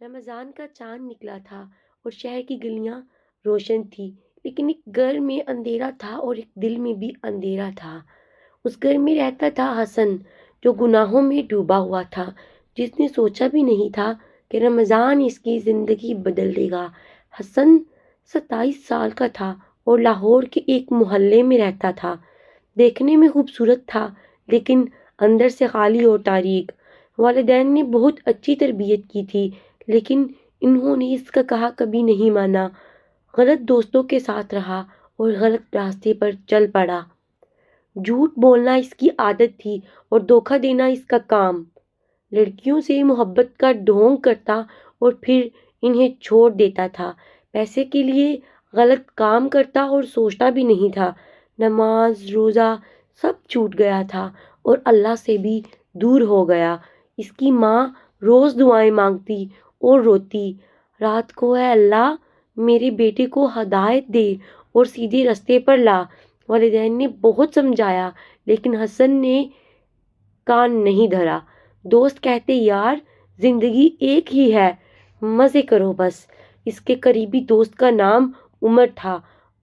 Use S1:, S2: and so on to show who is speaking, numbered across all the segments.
S1: رمضان کا چاند نکلا تھا اور شہر کی گلیاں روشن تھی، لیکن ایک گھر میں اندھیرا تھا اور ایک دل میں بھی اندھیرا تھا۔ اس گھر میں رہتا تھا حسن، جو گناہوں میں ڈوبا ہوا تھا، جس نے سوچا بھی نہیں تھا کہ رمضان اس کی زندگی بدل دے گا۔ حسن 27 سال کا تھا اور لاہور کے ایک محلے میں رہتا تھا۔ دیکھنے میں خوبصورت تھا، لیکن اندر سے خالی اور تاریک۔ والدین نے بہت اچھی تربیت کی تھی، لیکن انہوں نے اس کا کہا کبھی نہیں مانا۔ غلط دوستوں کے ساتھ رہا اور غلط راستے پر چل پڑا۔ جھوٹ بولنا اس کی عادت تھی اور دھوکہ دینا اس کا کام۔ لڑکیوں سے محبت کا ڈھونگ کرتا اور پھر انہیں چھوڑ دیتا تھا۔ پیسے کے لیے غلط کام کرتا اور سوچتا بھی نہیں تھا۔ نماز روزہ سب چھوٹ گیا تھا اور اللہ سے بھی دور ہو گیا۔ اس کی ماں روز دعائیں مانگتی اور روتی، رات کو اے اللہ میرے بیٹے کو ہدایت دے اور سیدھے راستے پر لا۔ والدین نے بہت سمجھایا، لیکن حسن نے کان نہیں دھرا۔ دوست کہتے یار زندگی ایک ہی ہے، مزے کرو بس۔ اس کے قریبی دوست کا نام عمر تھا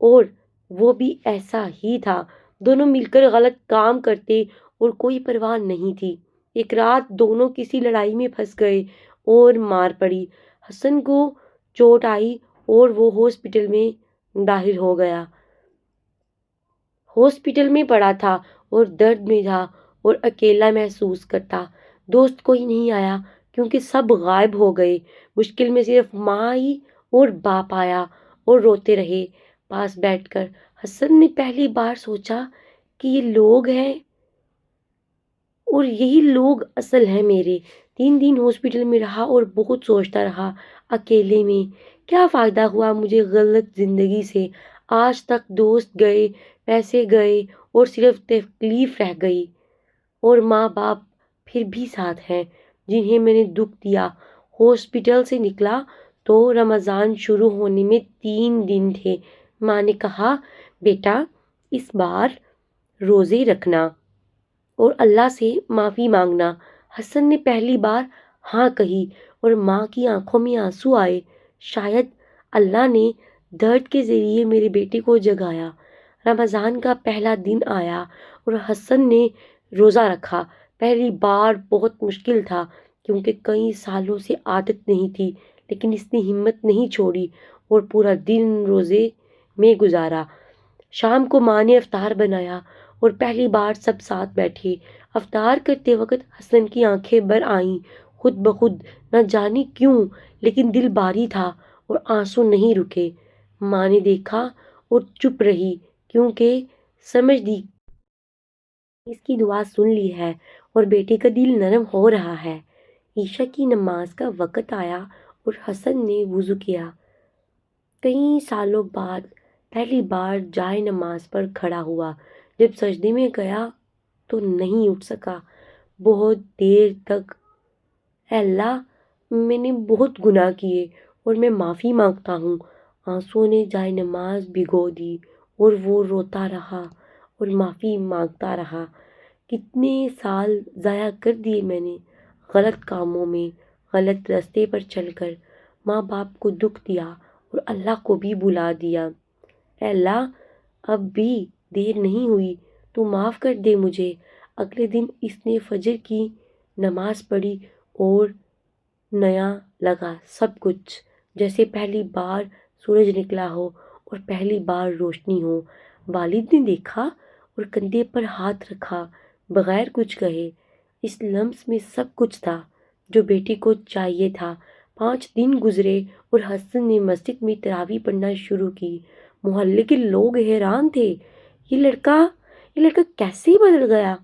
S1: اور وہ بھی ایسا ہی تھا۔ دونوں مل کر غلط کام کرتے اور کوئی پرواہ نہیں تھی۔ ایک رات دونوں کسی لڑائی میں پھنس گئے اور مار پڑی۔ حسن کو چوٹ آئی اور وہ ہاسپٹل میں داخل ہو گیا۔ ہاسپٹل میں پڑا تھا اور درد میں تھا اور اکیلا محسوس کرتا۔ دوست کوئی نہیں آیا کیونکہ سب غائب ہو گئے۔ مشکل میں صرف ماں آئی اور باپ آیا اور روتے رہے پاس بیٹھ کر۔ حسن نے پہلی بار سوچا کہ یہ لوگ ہیں اور یہی لوگ اصل ہیں میرے۔ 3 دن ہاسپٹل میں رہا اور بہت سوچتا رہا، اکیلے میں کیا فائدہ ہوا مجھے غلط زندگی سے۔ آج تک دوست گئے، پیسے گئے اور صرف تکلیف رہ گئی، اور ماں باپ پھر بھی ساتھ ہیں جنہیں میں نے دکھ دیا۔ ہاسپٹل سے نکلا تو رمضان شروع ہونے میں 3 دن تھے۔ ماں نے کہا بیٹا اس بار روزے رکھنا اور اللہ سے معافی مانگنا۔ حسن نے پہلی بار ہاں کہی اور ماں کی آنکھوں میں آنسو آئے۔ شاید اللہ نے درد کے ذریعے میرے بیٹے کو جگایا۔ رمضان کا پہلا دن آیا اور حسن نے روزہ رکھا۔ پہلی بار بہت مشکل تھا کیونکہ کئی سالوں سے عادت نہیں تھی، لیکن اس نے ہمت نہیں چھوڑی اور پورا دن روزے میں گزارا۔ شام کو ماں نے افطار بنایا اور پہلی بار سب ساتھ بیٹھے۔ افطار کرتے وقت حسن کی آنکھیں بھر آئیں خود بخود، نہ جانے کیوں، لیکن دل بھاری تھا اور آنسو نہیں رکے۔ ماں نے دیکھا اور چپ رہی کیونکہ سمجھ دی اس کی دعا سن لی ہے اور بیٹے کا دل نرم ہو رہا ہے۔ عشاء کی نماز کا وقت آیا اور حسن نے وضو کیا۔ کئی سالوں بعد پہلی بار جائے نماز پر کھڑا ہوا۔ جب سجدے میں گیا تو نہیں اٹھ سکا۔ بہت دیر تک اے اللہ میں نے بہت گناہ کیے اور میں معافی مانگتا ہوں۔ آنسو نے جائے نماز بھگو دی اور وہ روتا رہا اور معافی مانگتا رہا۔ کتنے سال ضائع کر دیے میں نے غلط کاموں میں، غلط راستے پر چل کر، ماں باپ کو دکھ دیا اور اللہ کو بھی بھلا دیا۔ اے اللہ اب بھی دیر نہیں ہوئی، تو معاف کر دے مجھے۔ اگلے دن اس نے فجر کی نماز پڑھی اور نیا لگا سب کچھ، جیسے پہلی بار سورج نکلا ہو اور پہلی بار روشنی ہو۔ والد نے دیکھا اور کندھے پر ہاتھ رکھا بغیر کچھ کہے۔ اس لمس میں سب کچھ تھا جو بیٹے کو چاہیے تھا۔ 5 دن گزرے اور حسن نے مسجد میں تراویح پڑھنا شروع کی۔ محلے کے لوگ حیران تھے، یہ لڑکا کیسے بدل گیا؟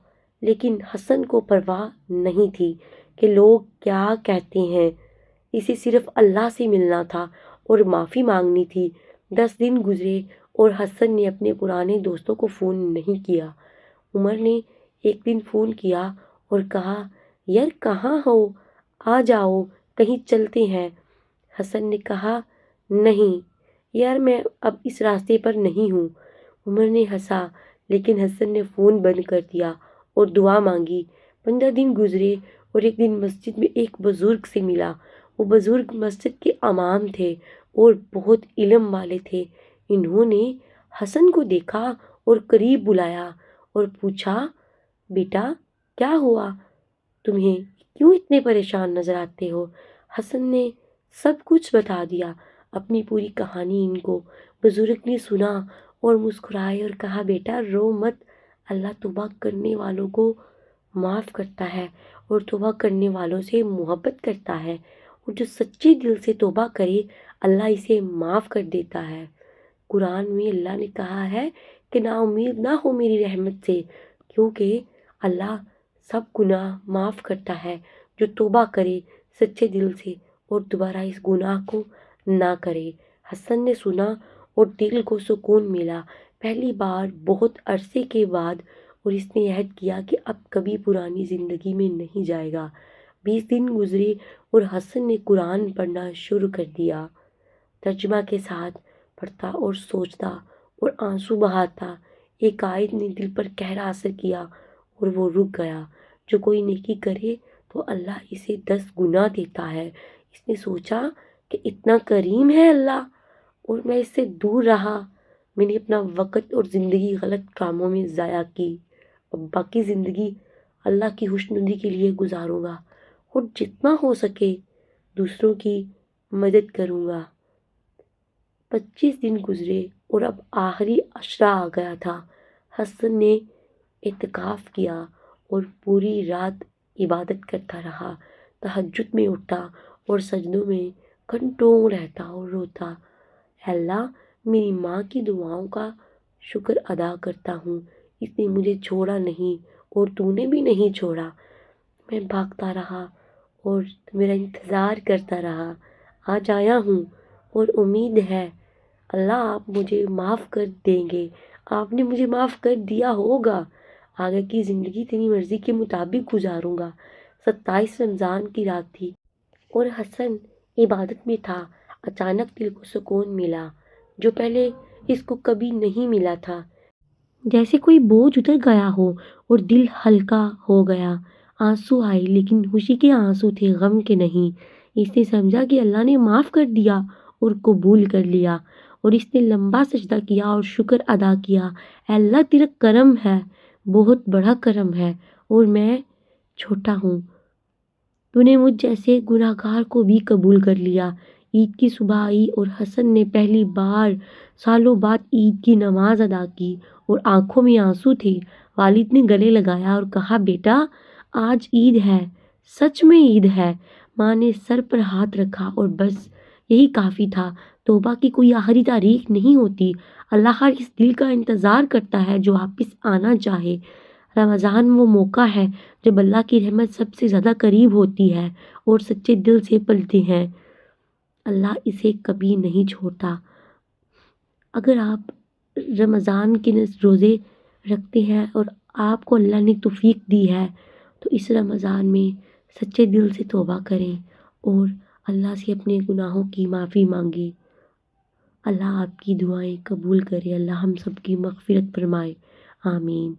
S1: لیکن حسن کو پرواہ نہیں تھی کہ لوگ کیا کہتے ہیں۔ اسے صرف اللہ سے ملنا تھا اور معافی مانگنی تھی۔ 10 دن گزرے اور حسن نے اپنے پرانے دوستوں کو فون نہیں کیا۔ عمر نے ایک دن فون کیا اور کہا یار کہاں ہو، آ جاؤ کہیں چلتے ہیں۔ حسن نے کہا نہیں یار میں اب اس راستے پر نہیں ہوں۔ عمر نے ہنسا، لیکن حسن نے فون بند کر دیا اور دعا مانگی۔ 15 دن گزرے اور ایک دن مسجد میں ایک بزرگ سے ملا۔ وہ بزرگ مسجد کے امام تھے اور بہت علم والے تھے۔ انہوں نے حسن کو دیکھا اور قریب بلایا اور پوچھا، بیٹا کیا ہوا؟ تمہیں کیوں اتنے پریشان نظر آتے ہو؟ حسن نے سب کچھ بتا دیا، اپنی پوری کہانی ان کو۔ بزرگ نے سنا اور مسکرائے اور کہا، بیٹا رو مت، اللہ توبہ کرنے والوں کو معاف کرتا ہے اور توبہ کرنے والوں سے محبت کرتا ہے، اور جو سچے دل سے توبہ کرے اللہ اسے معاف کر دیتا ہے۔ قرآن میں اللہ نے کہا ہے کہ نا امید نہ ہو میری رحمت سے، کیونکہ اللہ سب گناہ معاف کرتا ہے جو توبہ کرے سچے دل سے اور دوبارہ اس گناہ کو نہ کرے۔ حسن نے سنا اور دل کو سکون ملا، پہلی بار بہت عرصے کے بعد، اور اس نے عہد کیا کہ اب کبھی پرانی زندگی میں نہیں جائے گا۔ 20 دن گزرے اور حسن نے قرآن پڑھنا شروع کر دیا، ترجمہ کے ساتھ پڑھتا اور سوچتا اور آنسو بہاتا۔ ایک آیت نے دل پر گہرا اثر کیا اور وہ رک گیا، جو کوئی نیکی کرے تو اللہ اسے 10 گنا دیتا ہے۔ اس نے سوچا کہ اتنا کریم ہے اللہ، اور میں اس سے دور رہا، میں نے اپنا وقت اور زندگی غلط کاموں میں ضائع کی، اب باقی زندگی اللہ کی خوشنودی کے لیے گزاروں گا اور جتنا ہو سکے دوسروں کی مدد کروں گا۔ 25 دن گزرے اور اب آخری عشرہ آ گیا تھا۔ حسن نے اعتکاف کیا اور پوری رات عبادت کرتا رہا، تہجد میں اٹھتا اور سجدوں میں گھنٹوں رہتا اور روتا، اے اللہ میری ماں کی دعاؤں کا شکر ادا کرتا ہوں، اس نے مجھے چھوڑا نہیں اور تو نے بھی نہیں چھوڑا۔ میں بھاگتا رہا اور میرا انتظار کرتا رہا، آج آیا ہوں اور امید ہے اللہ آپ مجھے معاف کر دیں گے، آپ نے مجھے معاف کر دیا ہوگا، آگے کی زندگی تیری مرضی کے مطابق گزاروں گا۔ 27 رمضان کی رات تھی اور حسن عبادت میں تھا۔ اچانک دل کو سکون ملا جو پہلے اس کو کبھی نہیں ملا تھا، جیسے کوئی بوجھ اتر گیا ہو اور دل ہلکا ہو گیا۔ آنسو آئے لیکن خوشی کے آنسو تھے، غم کے نہیں۔ اس نے سمجھا کہ اللہ نے معاف کر دیا اور قبول کر لیا، اور اس نے لمبا سجدہ کیا اور شکر ادا کیا، اے اللہ تیرا کرم ہے، بہت بڑا کرم ہے اور میں چھوٹا ہوں، تو نے مجھ جیسے گناہ گار کو بھی قبول کر لیا۔ عید کی صبح آئی اور حسن نے پہلی بار سالوں بعد عید کی نماز ادا کی اور آنکھوں میں آنسو تھے۔ والد نے گلے لگایا اور کہا، بیٹا آج عید ہے، سچ میں عید ہے۔ ماں نے سر پر ہاتھ رکھا اور بس یہی کافی تھا۔ توبہ کی کوئی آخری تاریخ نہیں ہوتی، اللہ ہر اس دل کا انتظار کرتا ہے جو واپس آنا چاہے۔ رمضان وہ موقع ہے جب اللہ کی رحمت سب سے زیادہ قریب ہوتی ہے اور سچے دل سے پلتے ہیں، اللہ اسے کبھی نہیں چھوڑتا۔ اگر آپ رمضان کے روزے رکھتے ہیں اور آپ کو اللہ نے توفیق دی ہے تو اس رمضان میں سچے دل سے توبہ کریں اور اللہ سے اپنے گناہوں کی معافی مانگیں۔ اللہ آپ کی دعائیں قبول کرے، اللہ ہم سب کی مغفرت فرمائے، آمین۔